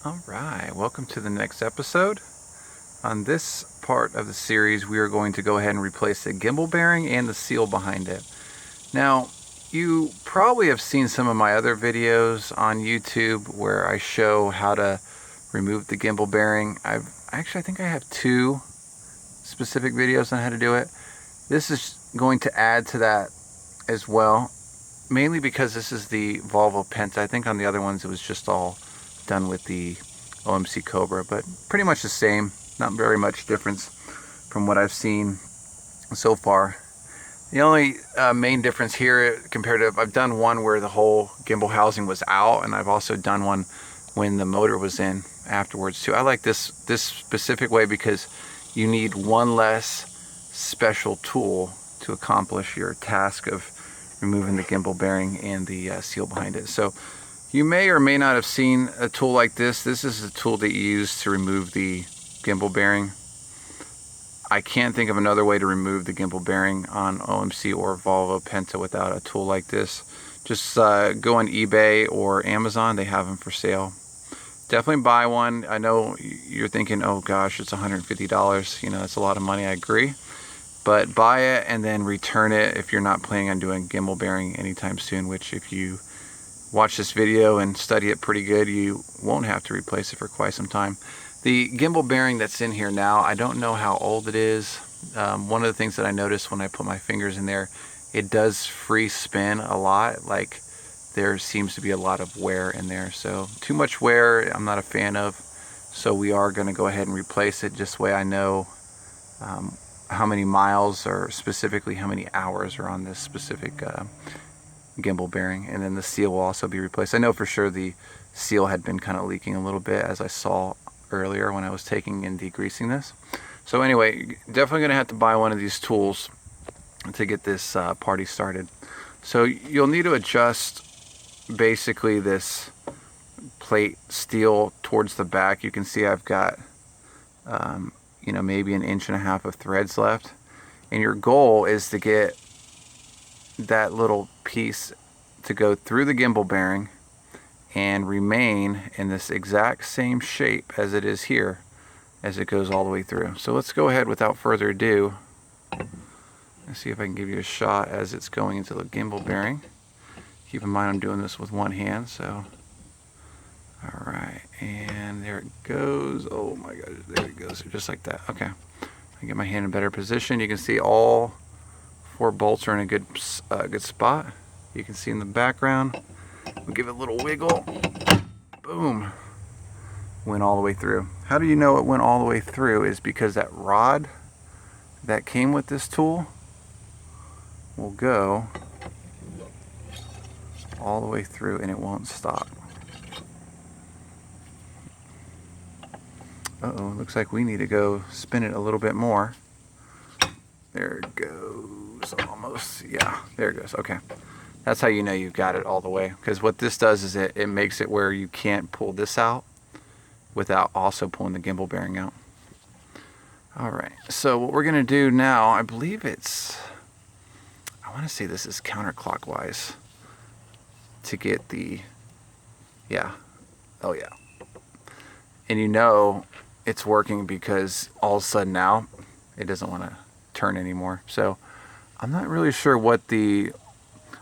Alright, welcome to the next episode. On this part of the series, we are going to go ahead and replace the gimbal bearing and the seal behind it. Now, you probably have seen some of my other videos on YouTube where I show how to remove the gimbal bearing. I think I have two specific videos on how to do it. This is going to add to that as well, mainly because this is the Volvo Penta. I think on the other ones it was just all done with the OMC Cobra, but pretty much the same, not very much difference from what I've seen so far. The only main difference here compared to, I've done one where the whole gimbal housing was out, and I've also done one when the motor was in afterwards too. I like this specific way because you need one less special tool to accomplish your task of removing the gimbal bearing and the seal behind it. So you may or may not have seen a tool like this. This is a tool that you use to remove the gimbal bearing. I can't think of another way to remove the gimbal bearing on OMC or Volvo Penta without a tool like this. Just go on eBay or Amazon. They have them for sale. Definitely buy one. I know you're thinking, oh gosh, it's $150. You know, that's a lot of money. I agree. But buy it and then return it if you're not planning on doing gimbal bearing anytime soon, which if you watch this video and study it pretty good, you won't have to replace it for quite some time. The gimbal bearing that's in here now, I don't know how old it is. One of the things that I noticed when I put my fingers in there, it does free spin a lot. Like there seems to be a lot of wear in there. So too much wear I'm not a fan of. So we are going to go ahead and replace it, just way I know how many miles or specifically how many hours are on this specific gimbal bearing. And then the seal will also be replaced. I know for sure the seal had been kind of leaking a little bit, as I saw earlier when I was taking and degreasing this. So anyway, definitely going to have to buy one of these tools to get this party started. So you'll need to adjust basically this plate steel towards the back. You can see I've got you know, maybe 1.5 inches of threads left, and your goal is to get that little piece to go through the gimbal bearing and remain in this exact same shape as it is here as it goes all the way through. So let's go ahead without further ado. Let's see if I can give you a shot as it's going into the gimbal bearing. Keep in mind I'm doing this with one hand, so alright, and there it goes. Oh my gosh, there it goes, just like that. Okay, I get my hand in better position. You can see all 4 bolts are in a good spot. You can see in the background. We'll give it a little wiggle. Boom. Went all the way through. How do you know it went all the way through? Is because that rod that came with this tool will go all the way through and it won't stop. Uh-oh, looks like we need to go spin it a little bit more. There it goes, almost, yeah, there it goes, okay. That's how you know you've got it all the way, because what this does is it makes it where you can't pull this out without also pulling the gimbal bearing out. Alright, so what we're going to do now, I believe it's, I want to say this is counterclockwise to get the, yeah, oh yeah. And you know it's working because all of a sudden now it doesn't want to turn anymore. So I'm not really sure what the,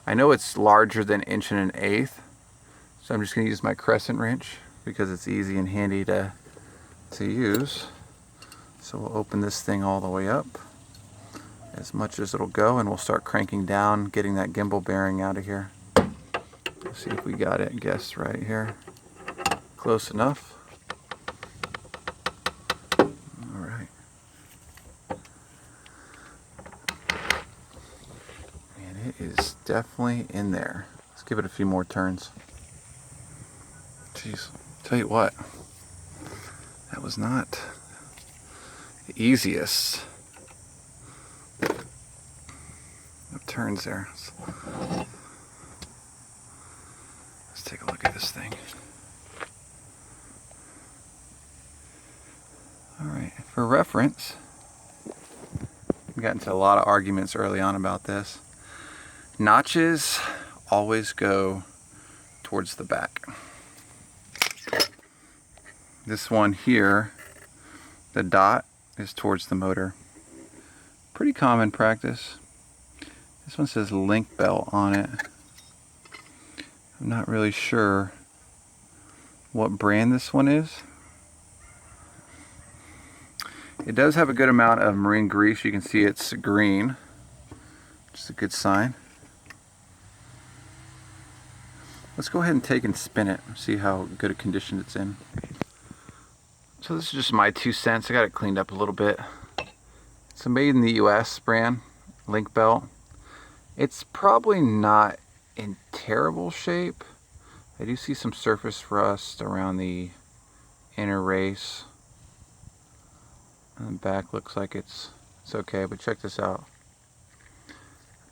I know it's larger than 1 1/8 inches, so I'm just going to use my crescent wrench because it's easy and handy to use. So we'll open this thing all the way up as much as it'll go, and we'll start cranking down, getting that gimbal bearing out of here. Let's see if we got it guessed right here. Close enough. Alright. And it is definitely in there. Let's give it a few more turns. Jeez, tell you what, that was not the easiest of turns there. Let's take a look at this thing. Alright, for reference, we got into a lot of arguments early on about this. Notches always go towards the back. This one here, the dot is towards the motor. Pretty common practice. This one says link belt on it. I'm not really sure what brand this one is. It does have a good amount of marine grease. You can see it's green, which is a good sign. Let's go ahead and take and spin it and see how good a condition it's in. So this is just my 2 cents. I got it cleaned up a little bit. It's a made in the US brand, link belt. It's probably not in terrible shape. I do see some surface rust around the inner race. And the back looks like it's okay, but check this out.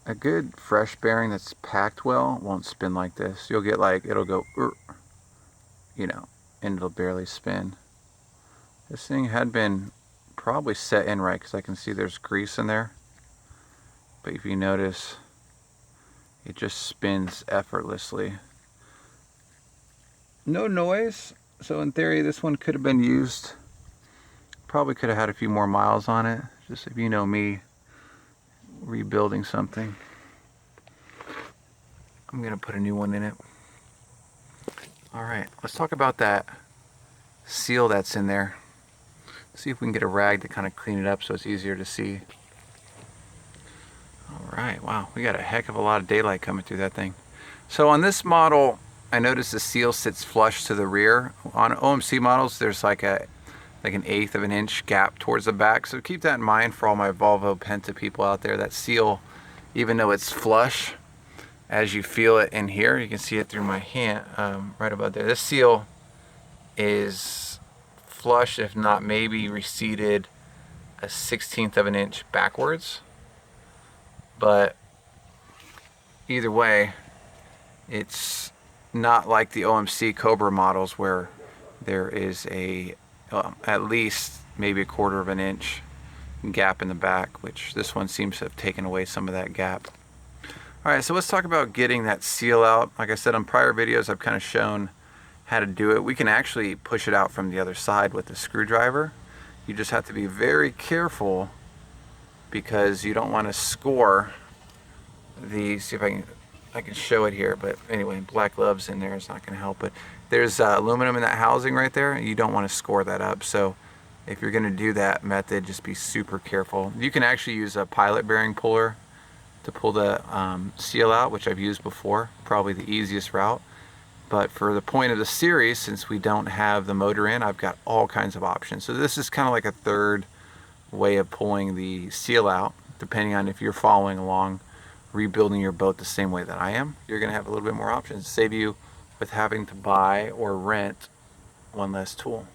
A good fresh bearing that's packed well won't spin like this. You'll get like, it'll go, you know, and it'll barely spin. This thing had been probably set in right because I can see there's grease in there. But if you notice, it just spins effortlessly. No noise, so in theory this one could have been used. Probably could have had a few more miles on it, just if you know me, rebuilding something. I'm gonna put a new one in it. All right, let's talk about that seal that's in there. See if we can get a rag to kind of clean it up so it's easier to see. All right, wow, we got a heck of a lot of daylight coming through that thing. So on this model, I noticed the seal sits flush to the rear. On OMC models, there's like an 1/8 of an inch gap towards the back. So keep that in mind for all my Volvo Penta people out there. That seal, even though it's flush, as you feel it in here, you can see it through my hand, right about there. This seal is flush, if not maybe receded a 1/16 of an inch backwards. But either way, it's not like the OMC Cobra models where there is a at least maybe 1/4 of an inch gap in the back, which this one seems to have taken away some of that gap. All right, so let's talk about getting that seal out. Like I said on prior videos, I've kind of shown how to do it. We can actually push it out from the other side with a screwdriver. You just have to be very careful because you don't want to score these. See if I can show it here, but anyway, black gloves in there is not going to help. But there's aluminum in that housing right there. You don't want to score that up. So if you're going to do that method, just be super careful. You can actually use a pilot bearing puller to pull the seal out, which I've used before. Probably the easiest route. But for the point of the series, since we don't have the motor in, I've got all kinds of options. So this is kind of like a third way of pulling the seal out, depending on if you're following along, rebuilding your boat the same way that I am. You're going to have a little bit more options, save you with having to buy or rent one less tool.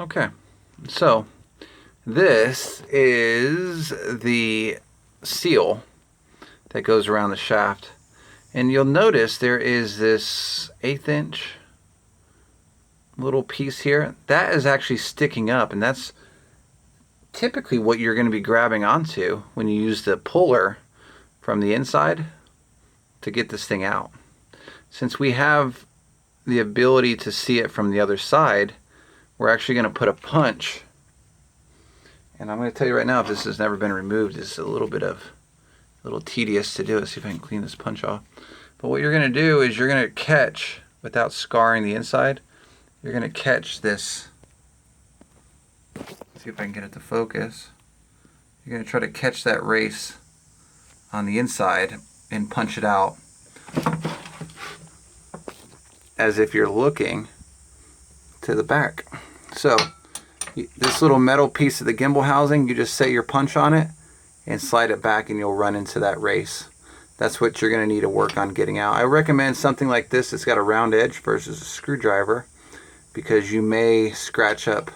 Okay, so this is the seal that goes around the shaft. And you'll notice there is this 1/8 inch little piece here. That is actually sticking up, and that's typically what you're going to be grabbing onto when you use the puller from the inside to get this thing out. Since we have the ability to see it from the other side, we're actually going to put a punch. And I'm going to tell you right now, if this has never been removed, it's a little tedious to do it. See if I can clean this punch off. But what you're going to do is you're going to catch, without scarring the inside, you're going to catch this. See if I can get it to focus. You're going to try to catch that race on the inside and punch it out as if you're looking to the back. So this little metal piece of the gimbal housing, you just set your punch on it and slide it back and you'll run into that race. That's what you're going to need to work on getting out. I recommend something like this that's got a round edge versus a screwdriver, because you may scratch up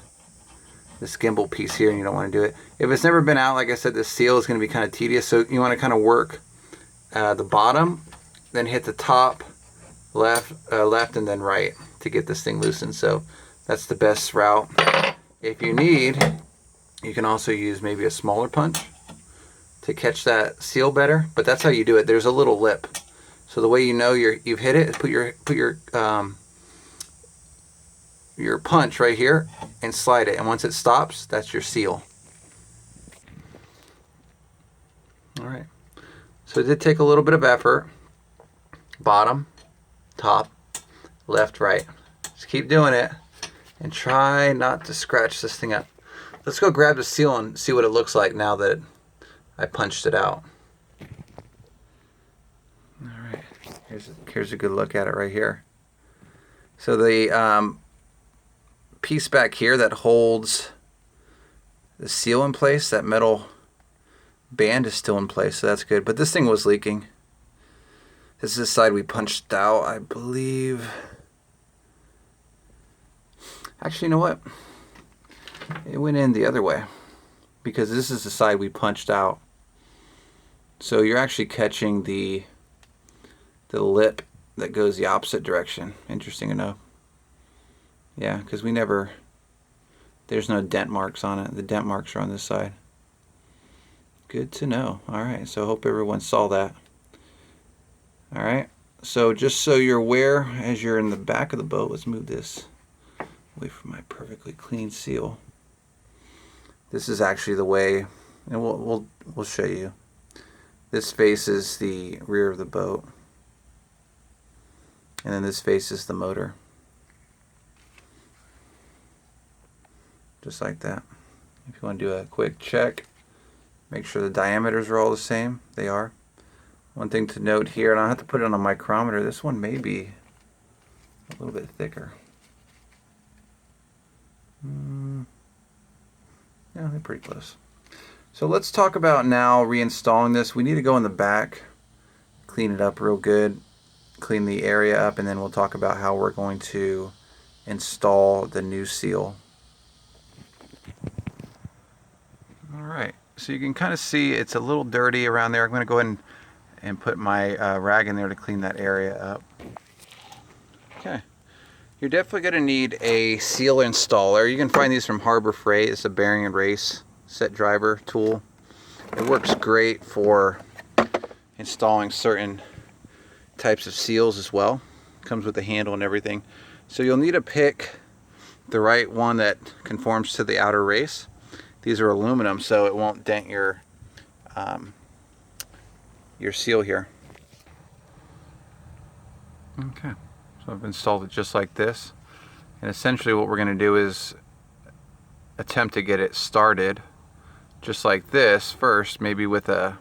this gimbal piece here and you don't want to do it. If it's never been out, like I said, this seal is going to be kind of tedious, so you want to kind of work the bottom, then hit the top, left and then right to get this thing loosened. So that's the best route. If you need, you can also use maybe a smaller punch to catch that seal better, but that's how you do it. There's a little lip, so the way you know you've hit it is put your your punch right here and slide it. And once it stops, that's your seal. All right. So it did take a little bit of effort. Bottom, top, left, right. Just keep doing it and try not to scratch this thing up. Let's go grab the seal and see what it looks like now that I punched it out. All right, here's a good look at it right here. So the piece back here that holds the seal in place, that metal band is still in place, so that's good. But this thing was leaking. This is the side we punched out, I believe. Actually, you know what? It went in the other way because this is the side we punched out. So you're actually catching the lip that goes the opposite direction. Interesting enough. Yeah, because there's no dent marks on it. The dent marks are on this side. Good to know. All right, so I hope everyone saw that. All right, so just so you're aware, as you're in the back of the boat, let's move this away from my perfectly clean seal. This is actually the way, and we'll show you. This faces the rear of the boat, and then this faces the motor. Just like that. If you want to do a quick check, make sure the diameters are all the same. They are. One thing to note here, and I'll have to put it on a micrometer, this one may be a little bit thicker. Yeah, they're pretty close. So let's talk about now reinstalling this. We need to go in the back, clean it up real good, clean the area up, and then we'll talk about how we're going to install the new seal. All right, so you can kind of see it's a little dirty around there. I'm going to go ahead and put my rag in there to clean that area up. Okay. You're definitely going to need a seal installer. You can find these from Harbor Freight. It's a bearing and race set driver tool. It works great for installing certain types of seals as well. Comes with a handle and everything. So you'll need to pick the right one that conforms to the outer race. These are aluminum, so it won't dent your seal here. Okay. So I've installed it just like this, and essentially what we're going to do is attempt to get it started just like this first, maybe with a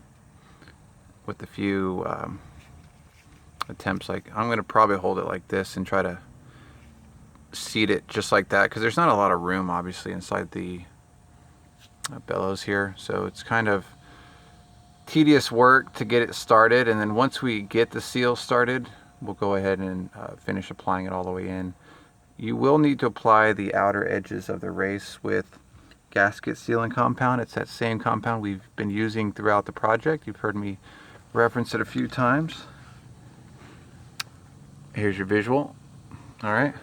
few attempts. Like I'm going to probably hold it like this and try to seat it just like that, because there's not a lot of room obviously inside the bellows here, so it's kind of tedious work to get it started. And then once we get the seal started, we'll go ahead and finish applying it all the way in. You will need to apply the outer edges of the race with gasket sealing compound. It's that same compound we've been using throughout the project. You've heard me reference it a few times. Here's your visual. All right,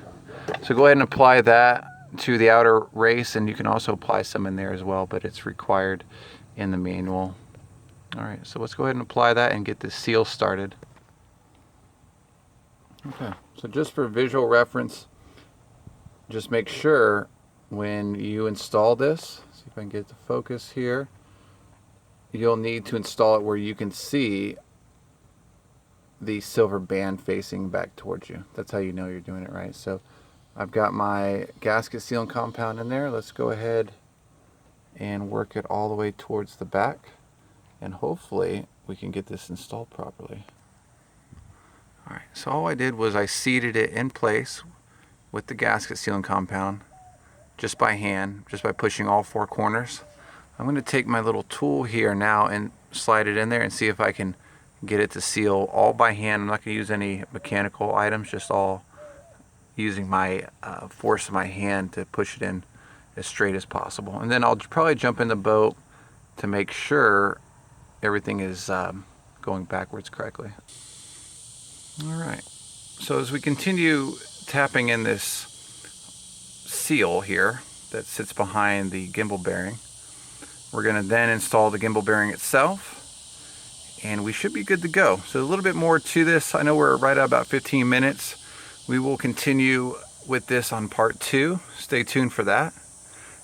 so go ahead and apply that to the outer race, and you can also apply some in there as well, but it's required in the manual. All right, so let's go ahead and apply that and get this seal started. Okay, so just for visual reference, just make sure when you install this, see if I can get the focus here, you'll need to install it where you can see the silver band facing back towards you. That's how you know you're doing it right. So I've got my gasket sealing compound in there. Let's go ahead and work it all the way towards the back, and hopefully we can get this installed properly. All right, so all I did was I seated it in place with the gasket sealing compound just by hand, just by pushing all four corners. I'm going to take my little tool here now and slide it in there and see if I can get it to seal all by hand. I'm not going to use any mechanical items, just all using my force of my hand to push it in as straight as possible. And then I'll probably jump in the boat to make sure everything is going backwards correctly. All right, so as we continue tapping in this seal here that sits behind the gimbal bearing, we're going to then install the gimbal bearing itself, and we should be good to go. So a little bit more to this. I know we're right at about 15 minutes. We will continue with this on part 2. Stay tuned for that.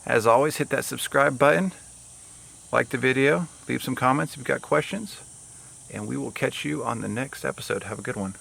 As always, hit that subscribe button, like the video, leave some comments if you've got questions, and we will catch you on the next episode. Have a good one.